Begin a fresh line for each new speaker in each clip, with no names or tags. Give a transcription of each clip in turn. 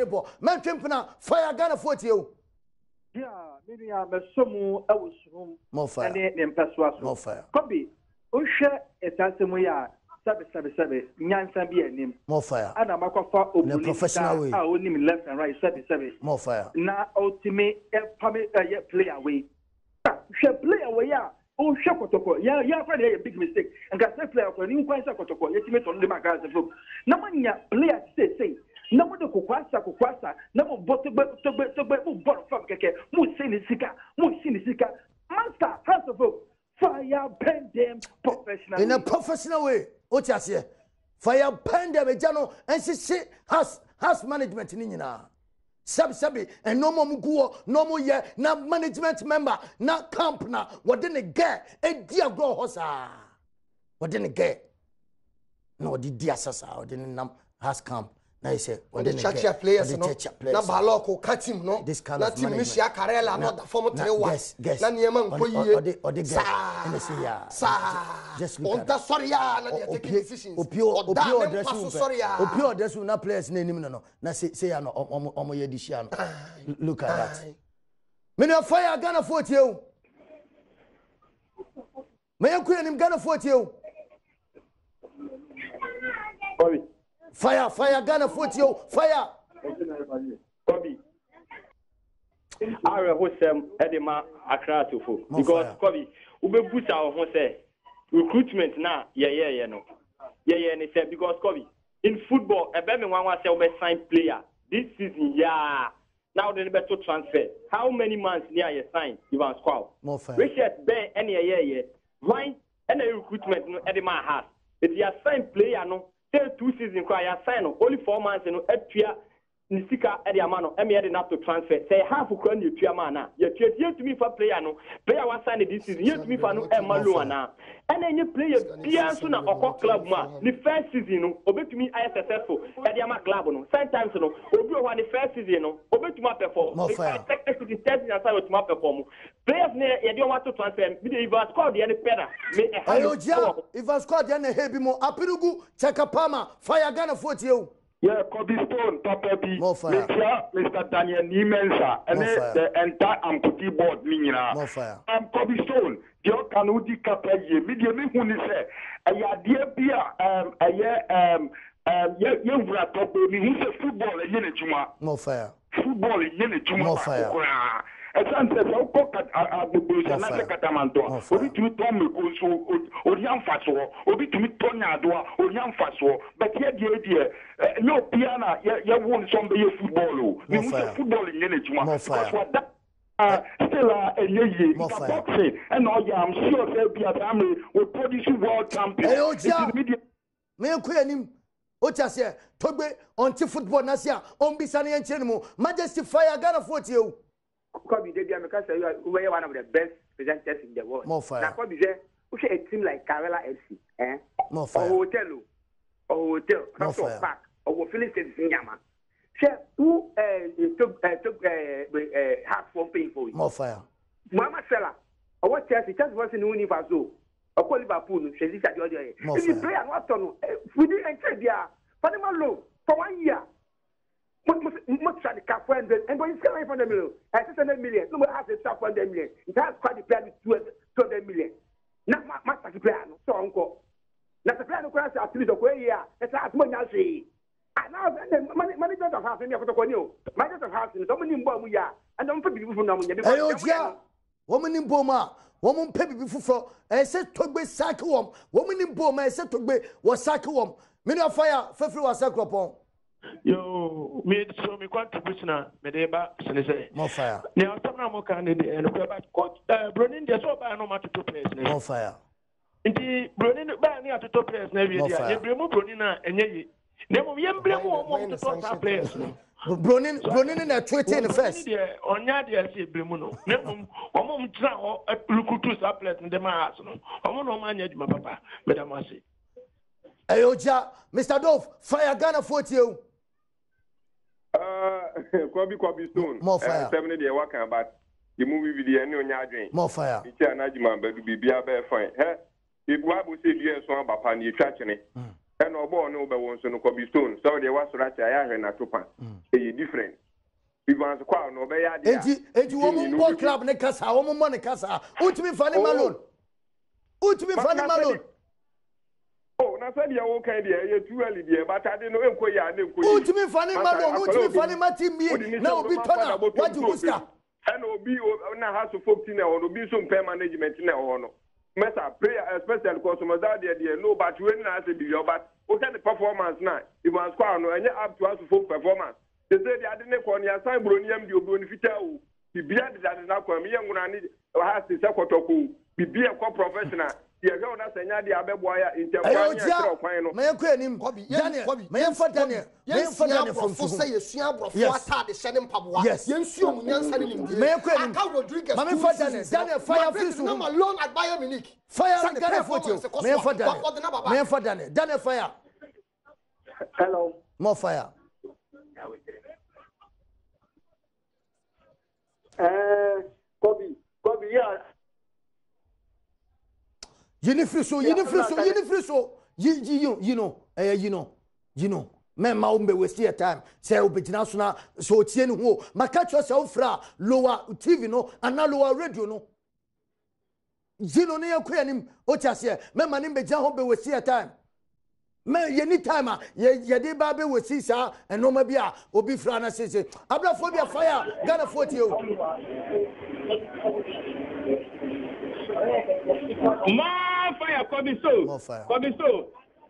bo man twempena fire Ghana 40 you.
Yeah, maybe I'm a sumo awusum.
More fire.
And then persuasion.
More fire.
Kobi, Usha etasemoya sabe nyansa bi anim.
More fire.
Ana makofa obuli
professional way.
Ah onim left and right sabe.
More fire.
Na ultimate player way. She player way ya. Oh, Shakotoko, yeah, a big mistake. And got that player for an inquest Kotoko, yet you met on the magazine. No one player say, no one Kukwasa, no one bottle from Keke, Musinisika, Master, first of all, fire pen them professional.
In a professional way, Ochasia. Fire pen them, Jano, and she has management in Inina. Sabi and no more muguo no more ye na management member na camp na what didn't get a dear go hosa what didn't get no the dear sasa or didn't has camp na say
what didn't chacha players no na baloko cut him no
this kind of
team Michia Karela not the former 3-1 na niema nkoyi
or the get and say yeah just
on that sorry ya na they taking decisions
opio address na players na enim no na say ya no omo ye dishia no look at that me no fire Ghana 40 you me yakura nim Ghana 40 you fire Ghana 40 you fire
Kobi Are hosem edema Accra to fo because Kobi ube busa ho say recruitment na yeah no yeah ni say because Kobi in football ebe me wan say ube sign player this season now they better transfer how many months near you sign Ivan Squall Richard Ben any yeah why any recruitment no edema has it ya sign player no say 2 seasons cry ya sign no only 4 months no etua Nisika edi amano emi edi not to transfer say half ukra ni etua ma na ye tua to me for player no player one sign this season ye to me for no e malu ana and any player bia so na okọ club ma the first season no obetumi ay successful edi ama club no sometimes no obi o the first season no obetuma perform technically testing and say to perform players ne ye dey want to transfer me dey even score the any pena me
if I score the any heavy mo apirugu chekapama fire Ghana 40 you.
Yeah, Kobe Stone, Papa B, Mr. Daniel Niemensa, and the entire Amputi board, Mina. I'm Kobe Stone, the Kanudi Kapaye, medium who say, a dear beer, you were top baby, who's a football in Yenijuma.
No fire.
Football in Yenijuma.
No fire.
A son says, I'll cook at the bush and not a catamanto. Obi to me, Tommy, or young Faso, Obi to me, Tonya Adwa, or young Faso, but yet the idea, no piano, you won't somebody football. We want football in Yenijuma. Because what that. Still a year, boxing, and all I'm sure there'll be a family will produce world champion.
Me queen. Ochasia, Tobe, on football Nasia, on Bisani and Chenmo, Majesty Fire Ghana 40 you.
Kobe, they are because you are one of the best presenters in the world.
More fire.
Now, Kobe, we a team like Karela FC,
More fire.
Or hotel, park, or Phillips in Yama. Share who took half for paying for it.
More fire.
Mama Sella, or what Chelsea just was in Universo, or call Liverpool, she is at the other. If you play and what on, we didn't enter there. Panama low for 1 year. Much at the cap and when you sell 500 million, 600 million, no one has a 500 million. It has quite the plan with 200 million. Not much plan, so uncle. Not the plan of class at least a way, that's as much as she. And now, manager of house in your manager of house in so many more we are, and don't put people from them.
Woman in Boma, woman pay before, and said to be sackworm, woman in Boma, I said to be was sackworm. Many of fire, Fefu was sackworm.
Yo, me so me contribution me dey ba say
more fire.
Now some more candidate and coach Bronin dey so ba no matter to players
more fire.
Nti Bronin ba ni atoto players na wi dia. Ye bremu Bronin na enye yi. Na mo ye bremu o mo to players no.
Bronin na tweet in the first.
Onya dey say bremu no. Na mo mo mtra o lukutu sa players dem ma aso no. Omo no ma nya djuma papa. Madam ase.
Ayoja, Mr. Dove, fire Ghana 40 you.
Kobe Stone.
More fire.
70 day working about the movie video and on your
more fire.
It's an argument, but to be fine. If what we say, yes, one about Pani catching it.
and obo no be won so no Kobe Stone so they was right I na topa e different because kwa no be ya dia
enti wo mo club ne kasa wo mo ne kasa ultimate Fanny Malone
oh na said ya wo kan dia ye too early dia but ade no enko ya na enko
ultimate Fanny Mati mi na obi tona what you buska
and obi na house of 14 na obi so pay management na no Mesa prayer especially because some of that there no but when I say be but what the performance now it was quite no any up to us for performance they say they didn't call ya sign bronium the obi ficha o bibia that na kwa me nguna ni ha se sekotoko bibia ko professional ye go na senya de abeboa ya interview ya kwan no
me yakọ anim Daniel me yemfa Daniel
from say yesua brofo atade hye ne mpaboa yensuo mu nyansa ne nim
me yakọ anim me yemfa Daniel fire free so
no alone at Bayern Munich
fire Daniel photo me yemfa Daniel fire
hello
more fire
Kobe yeah
you know men ma umbe waste your time say obetina so na so tie ne ho maka cho say ofra lower TV no ana lower radio no no ne yakọ anim o tiase men ma ne be gya ho be waste your time men ye ni time ye de ba be waste sa enoma bi a obi fra na sese ablafobia fire Ghana 40 o
More fire, Kobe so.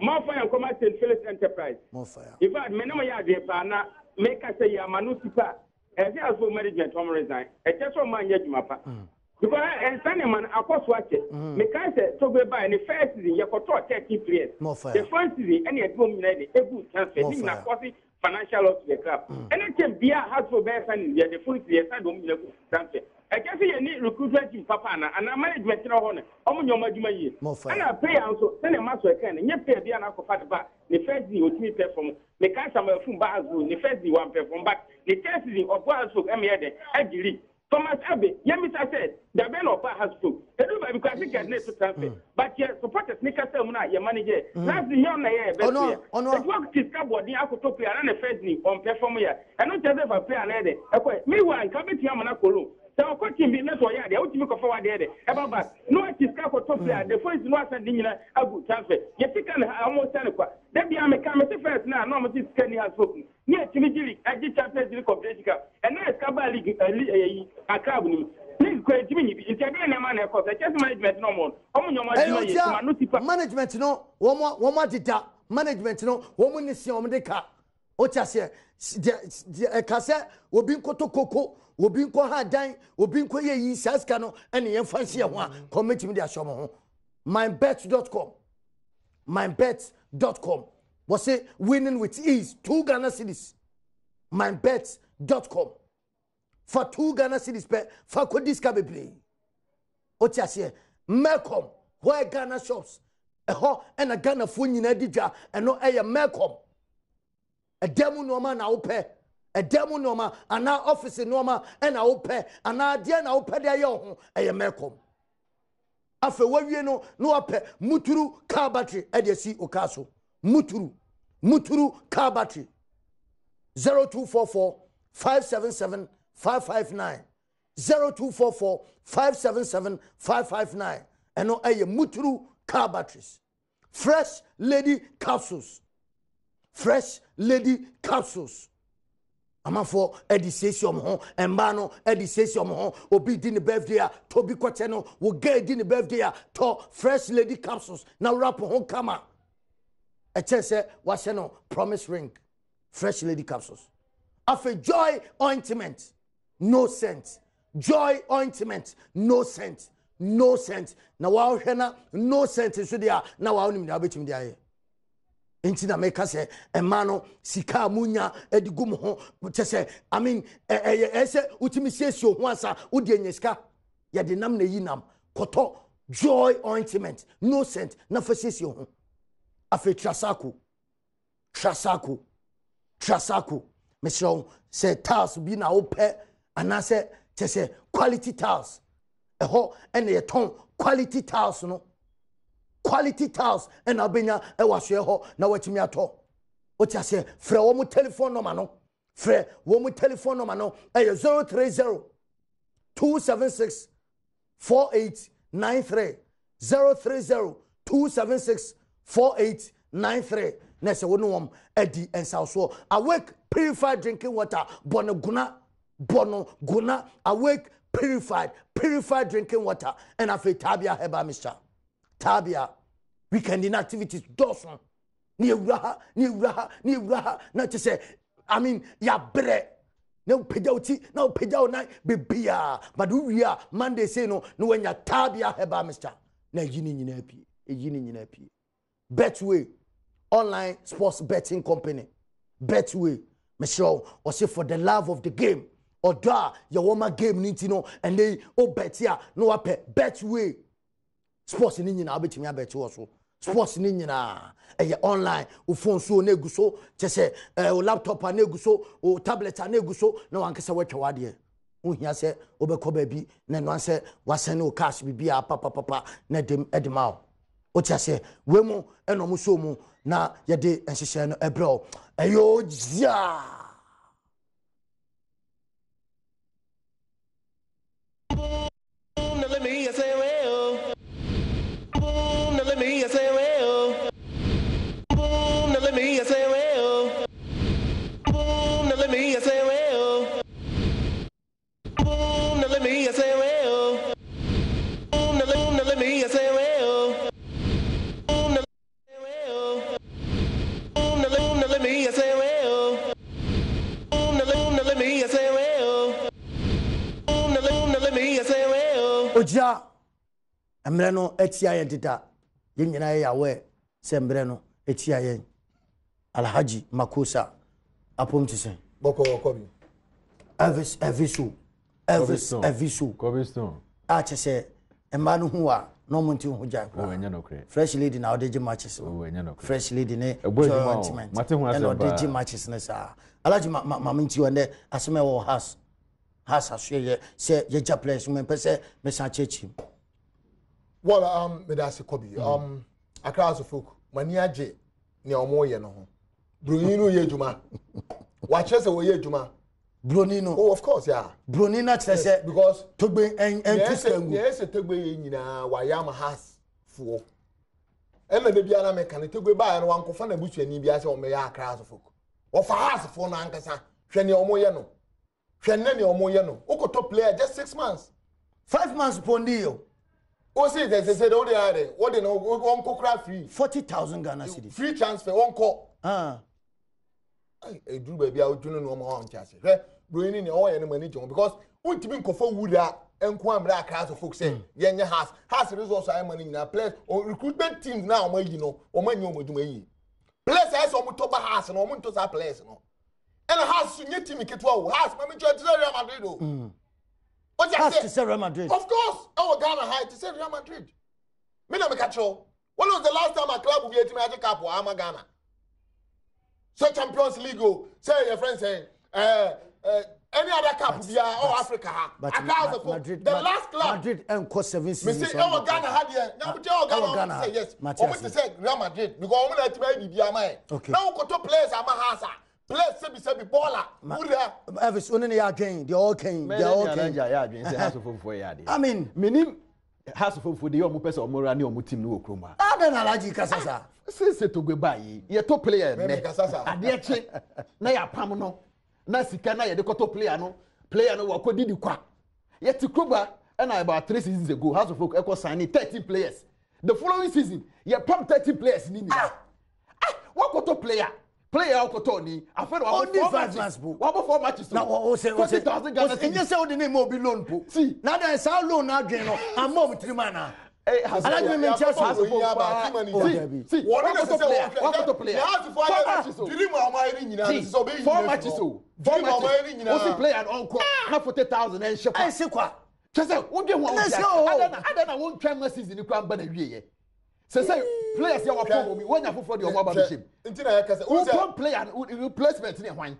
More fire, come at St. Phillips Enterprise.
More fire.
In fact, me no ya de pana make us say ya manusipa. As you for management home resign. A just one man yet mapa. Because and Sunday man akọ watch it. Me can say to go by the first season you got 30 players. The first season any admin a good transfer ni na cost financial loss to the club. Anything Bia has for bear signing the full year side don't transfer. I can see any recruitment team papa and management no honor. Omo nyoma djuma yi. And I pay also send a master can and pay Bia na ko fat ba. The first day o timi perform. Me can some fun ba azu. The first day one perform back. The first day of what so am here there. Agili. Thomas Abe, Yamisa said, the Ben of has to. Everybody because he can to transfer. But your supporters, Nika Selmuna, your manager, that's the young year. Oh, no. The work is cardboard, the Akotopia, and a first knee on perform here. And not just a player, and meanwhile, coming to Yamanakolo. So, I'm quoting me, not why they ought to make a forward there. About no, it is Kakotopia, the first one sending a good transfer. Yet, you can almost tell you what. Then be a mechanic first now, no, Mrs. Kenny has spoken. Near Timothy, I did Champions League of Jessica, and now it's Cabal League, a club. Please go to me. It's a man, of course. I just management no more.
Management no, one more data. Management no, woman is your medica. Ochasia, the cassette will be Kotoko, will be Kohadine, will be Koye, Saskano, and the fancy one. Comment me their show. Mynbet.com. Was it winning with ease? 2 Ghana cedis. Mynbet.com. For 2 Ghana cedis, for Kodiska be play. Ochasie, Malcolm, where Ghana shops, a ho and a Ghana phone in Edija, and no air Malcolm. A demo norma na ope, a demo norma, and now office norma, and I ope, and now dear now ope their young, a Malcolm. After what you know, no ape, Muturu car battery, Edisi Okaso. Muturu car battery 0244 577 559 0244 577 559 and no Muturu car batteries. Fresh lady capsules. Amafo edisesium ho embano edisesium ho obi di ne birthday Toby Kwacheno wo get di ne birthday to fresh lady capsules na wrap ho kama. A chance was no promise ring, fresh lady capsules. After joy ointment, no scent. Joy ointment, no scent. No scent. Now wow hena no scent so dia na wow nim da betim dia. Enti na make say emano sika munya edigum ho chese I mean ese utimi sesio ho asa udi enyeska ya de nam na yinam koto joy ointment, no scent na fa sesio ho. Afe trasaku Mr. say tiles be na ope and I say quality tiles. A ho and a ton quality tiles no. quality tiles and abenya e waswe ho na watimi ato o ti ase frɛ wo mo telephone number no frɛ wo mo telephone number no e 030 276 4893 030 276 4893 na se wono wom edi ensawso awake purified drinking water bono guna awake purified drinking water and afi tabia heba Mr. Tabia weekend activities doson ni ewura na to say I mean ya bre na pejauti na pejau na bebia but we are Monday say no when ya tabia heba Mr. na yini nyina pi Betway online sports betting company Betway Michelle or say for the love of the game or da your woman game niti no and they bet here no ape Betway sports ni nyina abetimi abet wo so sports ni nyina online o phone so na eguso che o laptop na eguso o tablet na eguso na wankese wetwa wade o hia se obekọ ba bi na no anse wasene o cash bibia papa na dem edima o tia se we mu eno mu so mu na yede enhyehyɛ no ebro ayo ja
let me say well let me say well let me say well let me say well let me say well let me say well let me say well let me say well let me say well
oja emre no etia yen dida yen nyina ya we se emre no etia yen Alhaji Makosa apom tisen
boko bi
Elvis
Cobblestone
a chese emanu hu a no monti hu ja
o enye no kre
fresh lady na odeji matches
o enye no kre
fresh lady ne
jointment mate hu
ase odeji matches ne sa Alhaji maminti wonde aseme wo house asye se ye ja place me pese me san chechi
well me da se kobi Accra folk mani age ne omo ye no ho Brunino ye juma wa chese wo ye juma
Brunino
oh of course yeah
Brunino chese
because
togbe en tuskangu
yes togbe ye nyina wa yam has fo ena de bia na me kan togbe ba no wankofa na busuani bia se o me ya Accra folk o fa has fo na ankasa hwe ne omo ye no hwenne ne omo ye no okoto player just 6 months
5 months pondio
o see they said all the what they know on kokra free
40,000 Ghana cedis
free transfer on call I do baby out no no ma chance bro ni ne o ye no mani jon because untimi nkofo wura enko amra class of folks say yenye has resource I money na players or recruitment teams now o mayi no o manyi o moduma yi players I so mo to ba has no mo to sa players no and has nye team ketwa o has mami jo to Real Madrid o what
has to say Real Madrid
of course our Ghana high to say Real Madrid me na me catch you when was the last time a club will be a team at cup or am Ghana so Champions League say your friend saying any other cup we are all Africa
Madrid,
the last club
Madrid and cost 7 seasons
me say our Ghana had here now we tell Ghana say yes we want to say Real Madrid because we let me be am now we go to players am hasa players say be baller
Elvis only ya again they all came
ya again say house of ya dey
I mean
menim house of the omo person omora ni omo team no okroma
adan Alhaji kasasa
se togbe bayi ye to player ne ade eche na ya pam no na sika na ye de koto player no wakodidi kwa ye ti kroba and about 3 seasons ago house of folk equal signing 13 players the following season ye pam 13 players ni wakoto player wakoto ni afero
only 5 months po
wabo 4 matches
na o say
40,000 Ghana
enye say o de name obi loan po
see
na then say loan na adwen no amom 3 man na Alhaji me chance
see wakoto player
dream o ma iri nyina so be
4 matches o 4 matches o see player encore na 40,000 en shepa
I say kwa
chese wo de ho adana won twa season ni kwa mba na wieye say players ya wapo mi wonya foforo de omo aba bishim
ntina ya kase
wo player replacement ni hwan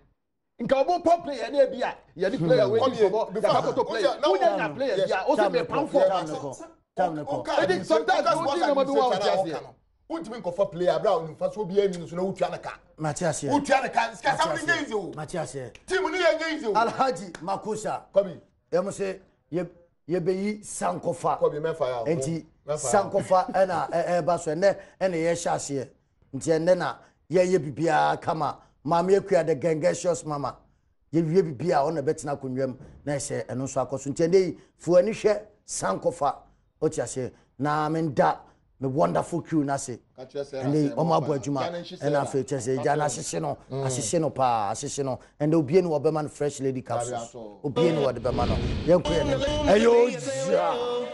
nka obo pop player na bia ya di player we ni for ya kakoto player wonya na player ya o se me pam for
time ne ko
sometimes what you know be one just ultimate for player bra on fa so bia ni so na utua na ka
Matias here
utua na ka ska something easy o
Matias here
team ni ye easy o
Alhaji Makusa
come
yemo se ye beyi Sankofa
come me fire
enti Sankofa na ba so ne ye hyase enti ene na ye bibia kama mama ekua the gengesious mama ye wie bibia ona betina konwam na se eno so akoso enti ene fu ani hwe Sankofa o tiase na menda me wonderful crew na say and omo abo adwuma and afa chese ja na asese no pa asese no and obie no obema no fresh lady capsules obie no wo de bema no yenko ye no ayo